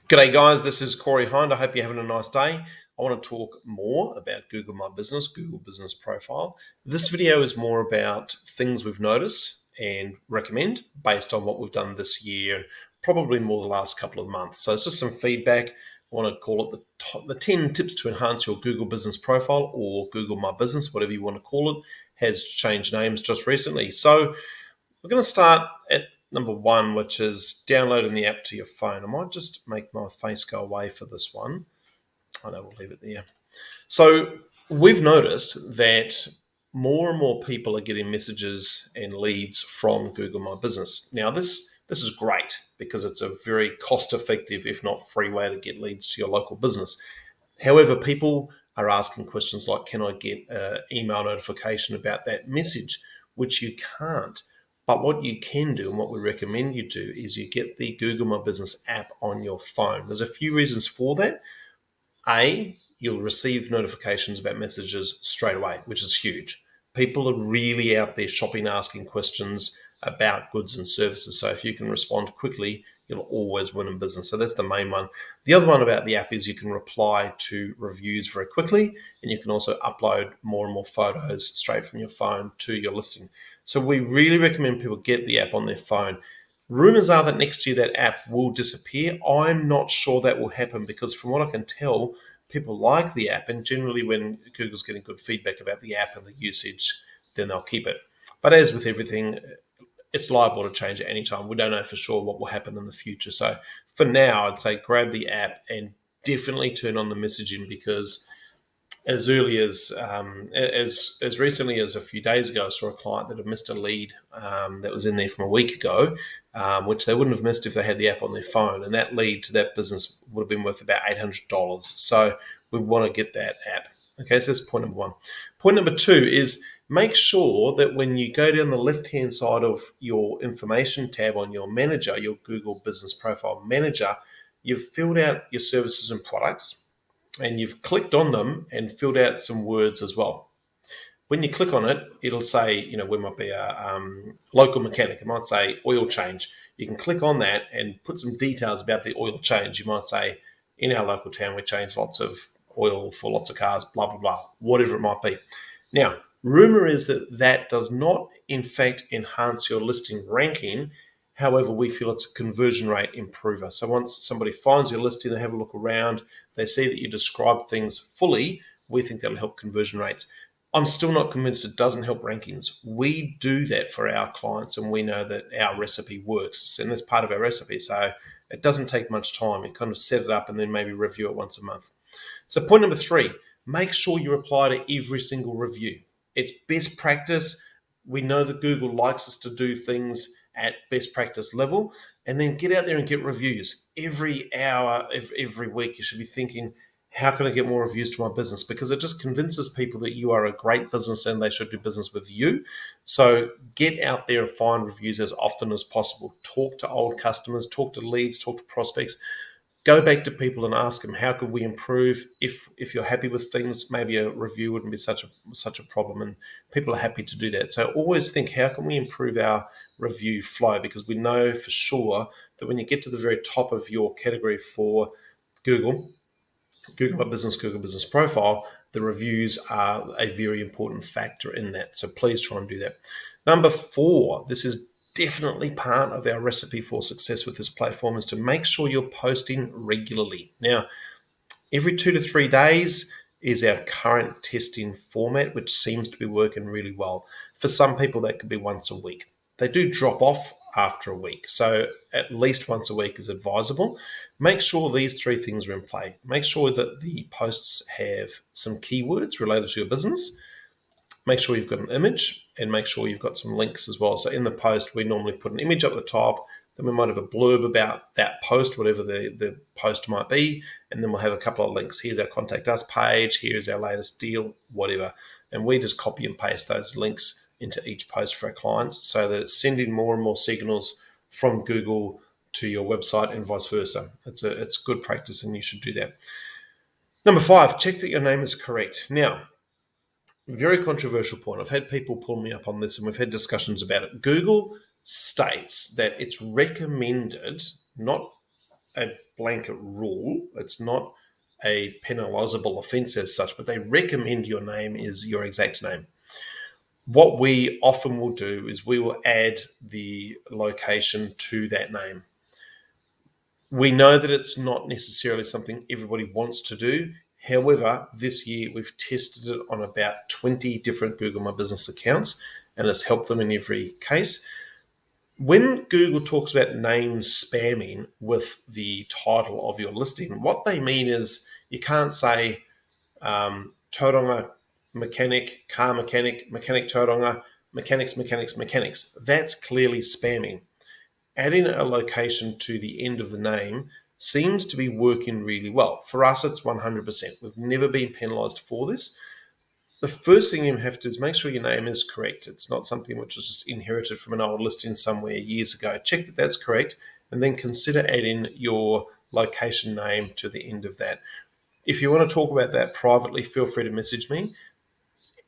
G'day guys, this is Corey Hind. I hope you're having a nice day. I want to talk more about Google My Business, Google Business Profile. This video is more about things we've noticed and recommend based on what we've done this year, probably more the last couple of months. So it's just some feedback. I want to call it the 10 tips to enhance your Google Business Profile, or Google My Business, whatever you want to call it, has changed names just recently. So we're going to start at number one, which is downloading the app to your phone. I might just make my face go away for this one. I know, we'll leave it there. So we've noticed that more and more people are getting messages and leads from Google My Business. Now, this is great because it's a very cost-effective, if not free, way to get leads to your local business. However, people are asking questions like, can I get an email notification about that message? Which you can't. But what you can do, and what we recommend you do, is you get the Google My Business app on your phone. There's a few reasons for that. A, you'll receive notifications about messages straight away, which is huge. People are really out there shopping, asking questions about goods and services. So if you can respond quickly, you'll always win in business. So that's the main one. The other one about the app is you can reply to reviews very quickly, and you can also upload more and more photos straight from your phone to your listing. So we really recommend people get the app on their phone. Rumors are that next year that app will disappear. I'm not sure that will happen because from what I can tell, people like the app, and generally when Google's getting good feedback about the app and the usage, then they'll keep it. But as with everything, it's liable to change at any time. We don't know for sure what will happen in the future. So for now, I'd say grab the app and definitely turn on the messaging, because as early as recently as a few days ago, I saw a client that had missed a lead that was in there from a week ago, which they wouldn't have missed if they had the app on their phone. And that lead to that business would have been worth about $800. So we want to get that app. Okay, so that's point number one. Point number two is make sure that when you go down the left-hand side of your information tab on your manager, your Google Business Profile Manager, you've filled out your services and products, and you've clicked on them and filled out some words as well. When you click on it, it'll say, we might be a local mechanic. It might say oil change. You can click on that and put some details about the oil change. You might say, in our local town, we change lots of oil for lots of cars, blah, blah, blah, whatever it might be. Now, rumor is that does not, in fact, enhance your listing ranking. However, we feel it's a conversion rate improver. So once somebody finds your listing, they have a look around, they see that you describe things fully, we think that'll help conversion rates. I'm still not convinced it doesn't help rankings. We do that for our clients, and we know that our recipe works, and that's part of our recipe. So it doesn't take much time. You kind of set it up and then maybe review it once a month. So point number three, make sure you reply to every single review. It's best practice. We know that Google likes us to do things at best practice level, and then get out there and get reviews. Every hour, every week, you should be thinking, how can I get more reviews to my business? Because it just convinces people that you are a great business and they should do business with you. So get out there and find reviews as often as possible. Talk to old customers, talk to leads, talk to prospects. Go back to people and ask them, how could we improve? If you're happy with things, maybe a review wouldn't be such a problem, and people are happy to do that. So always think, how can we improve our review flow? Because we know for sure that when you get to the very top of your category for Google My Business, Google Business Profile, the reviews are a very important factor in that. So please try and do that. Number four, this is definitely part of our recipe for success with this platform, is to make sure you're posting regularly. Now, every 2 to 3 days is our current testing format, which seems to be working really well. For some people, that could be once a week. They do drop off after a week, so at least once a week is advisable. Make sure these three things are in play. Make sure that the posts have some keywords related to your business. Make sure you've got an image, and make sure you've got some links as well. So in the post, we normally put an image up at the top, then we might have a blurb about that post, whatever the post might be, and then we'll have a couple of links. Here's our contact us page, here's our latest deal, whatever. And we just copy and paste those links into each post for our clients so that it's sending more and more signals from Google to your website and vice versa. It's good practice, and you should do that. Number five, check that your name is correct. Now, very controversial point. I've had people pull me up on this, and we've had discussions about it. Google states that it's recommended, not a blanket rule. It's not a penalisable offence as such, but they recommend your name is your exact name. What we often will do is we will add the location to that name. We know that it's not necessarily something everybody wants to do. However, this year we've tested it on about 20 different Google My Business accounts, and it's helped them in every case. When Google talks about names spamming with the title of your listing, what they mean is you can't say Tauranga mechanic, car mechanic, mechanic Tauranga, mechanics. That's clearly spamming. Adding a location to the end of the name seems to be working really well. For us, it's 100%. We've never been penalised for this. The first thing you have to do is make sure your name is correct. It's not something which was just inherited from an old listing somewhere years ago. Check that that's correct, and then consider adding your location name to the end of that. If you want to talk about that privately, feel free to message me.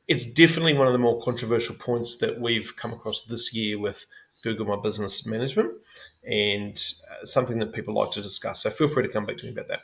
It's definitely one of the more controversial points that we've come across this year with Google My Business Management, and something that people like to discuss. So feel free to come back to me about that.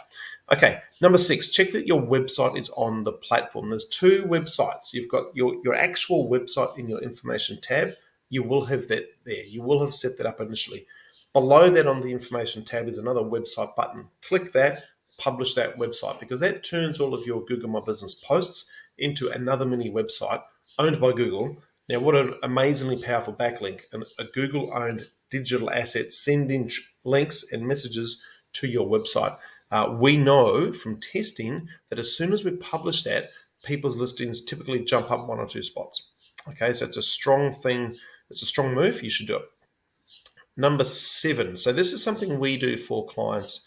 Okay, number 6, check that your website is on the platform. There's 2 websites. You've got your actual website in your information tab. You will have that there. You will have set that up initially. Below that on the information tab is another website button. Click that, publish that website, because that turns all of your Google My Business posts into another mini website owned by Google. Now, what an amazingly powerful backlink. A Google-owned digital asset sending links and messages to your website. We know from testing that as soon as we publish that, people's listings typically jump up 1 or 2 spots. Okay, so it's a strong thing. It's a strong move. You should do it. Number 7. So this is something we do for clients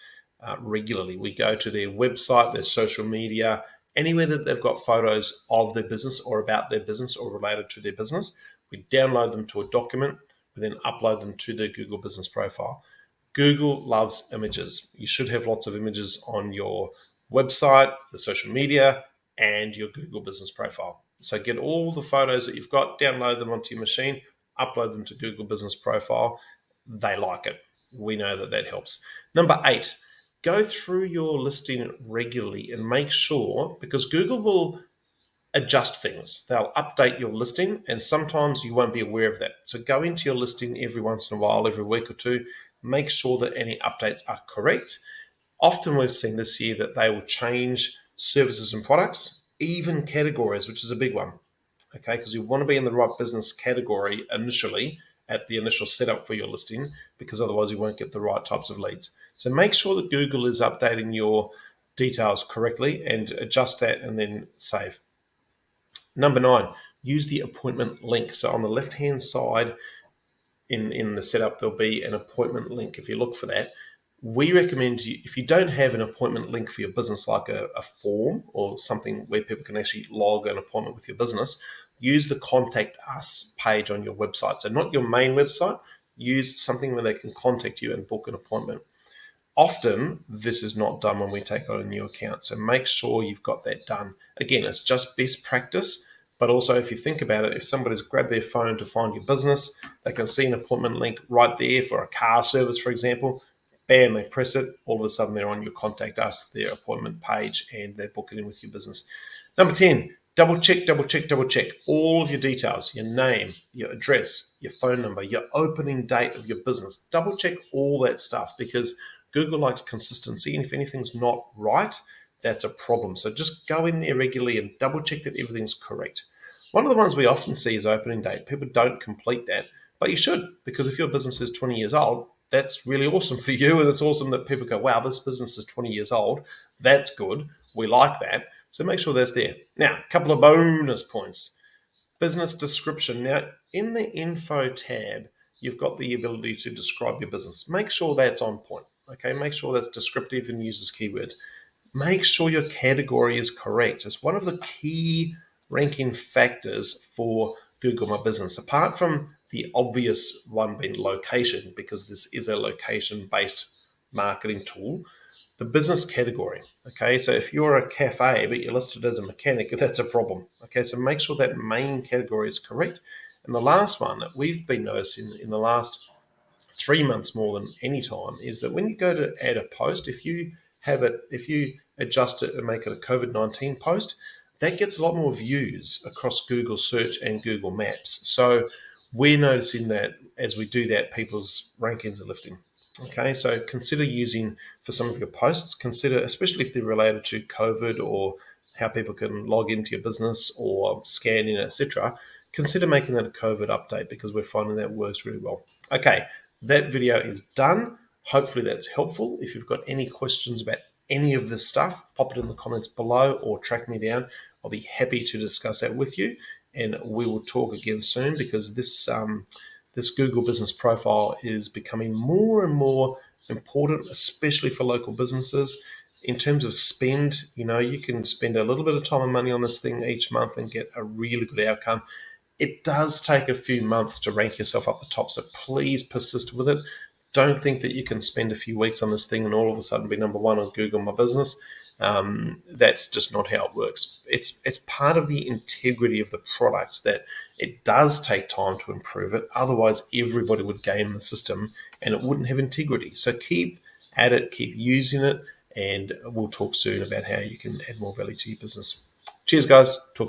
regularly. We go to their website, their social media, anywhere that they've got photos of their business or about their business or related to their business. We download them to a document. We then upload them to their Google Business Profile. Google loves images. You should have lots of images on your website, the social media, and your Google Business Profile. So get all the photos that you've got, download them onto your machine, upload them to Google Business Profile. They like it. We know that that helps. Number 8, go through your listing regularly and make sure, because Google will adjust things. They'll update your listing, and sometimes you won't be aware of that. So go into your listing every once in a while, every week or two, make sure that any updates are correct. Often we've seen this year that they will change services and products, even categories, which is a big one. Okay, because you want to be in the right business category initially at the initial setup for your listing, because otherwise you won't get the right types of leads. So make sure that Google is updating your details correctly and adjust that and then save. Number 9, use the appointment link. So on the left-hand side in the setup, there'll be an appointment link. If you look for that, we recommend you, if you don't have an appointment link for your business, like a form or something where people can actually log an appointment with your business, use the Contact Us page on your website. So not your main website, use something where they can contact you and book an appointment. Often, this is not done when we take on a new account, so make sure you've got that done. Again, it's just best practice, but also if you think about it, if somebody's grabbed their phone to find your business, they can see an appointment link right there for a car service, for example. Bam, they press it, all of a sudden they're on your Contact Us, their appointment page, and they're booking in with your business. Number 10, double check all of your details, your name, your address, your phone number, your opening date of your business. Double check all that stuff, because Google likes consistency, and if anything's not right, that's a problem. So just go in there regularly and double check that everything's correct. One of the ones we often see is opening date. People don't complete that, but you should, because if your business is 20 years old, that's really awesome for you, and it's awesome that people go, wow, this business is 20 years old. That's good. We like that. So make sure that's there. Now, a couple of bonus points. Business description. Now, in the info tab, you've got the ability to describe your business. Make sure that's on point. Okay, make sure that's descriptive and uses keywords. Make sure your category is correct. It's one of the key ranking factors for Google My Business, apart from the obvious one being location, because this is a location-based marketing tool. The business category. Okay, so if you're a cafe but you're listed as a mechanic, that's a problem. Okay, so make sure that main category is correct. And the last one that we've been noticing in the last 3 months more than any time, is that when you go to add a post, if you adjust it and make it a COVID-19 post, that gets a lot more views across Google search and Google Maps. So we're noticing that as we do that, people's rankings are lifting. Okay, so consider using for some of your posts, consider, especially if they're related to COVID or how people can log into your business or scan in, etc. Consider making that a COVID update, because we're finding that works really well. Okay, that video is done. Hopefully that's helpful. If you've got any questions about any of this stuff, pop it in the comments below or track me down. I'll be happy to discuss that with you, and we will talk again soon, because this Google Business Profile is becoming more and more important, especially for local businesses. In terms of spend, you can spend a little bit of time and money on this thing each month and get a really good outcome. It does take a few months to rank yourself up the top, so please persist with it. Don't think that you can spend a few weeks on this thing and all of a sudden be number one on Google My Business. That's just not how it works. It's part of the integrity of the product that it does take time to improve it. Otherwise, everybody would game the system and it wouldn't have integrity. So keep at it, keep using it, and we'll talk soon about how you can add more value to your business. Cheers, guys. Talk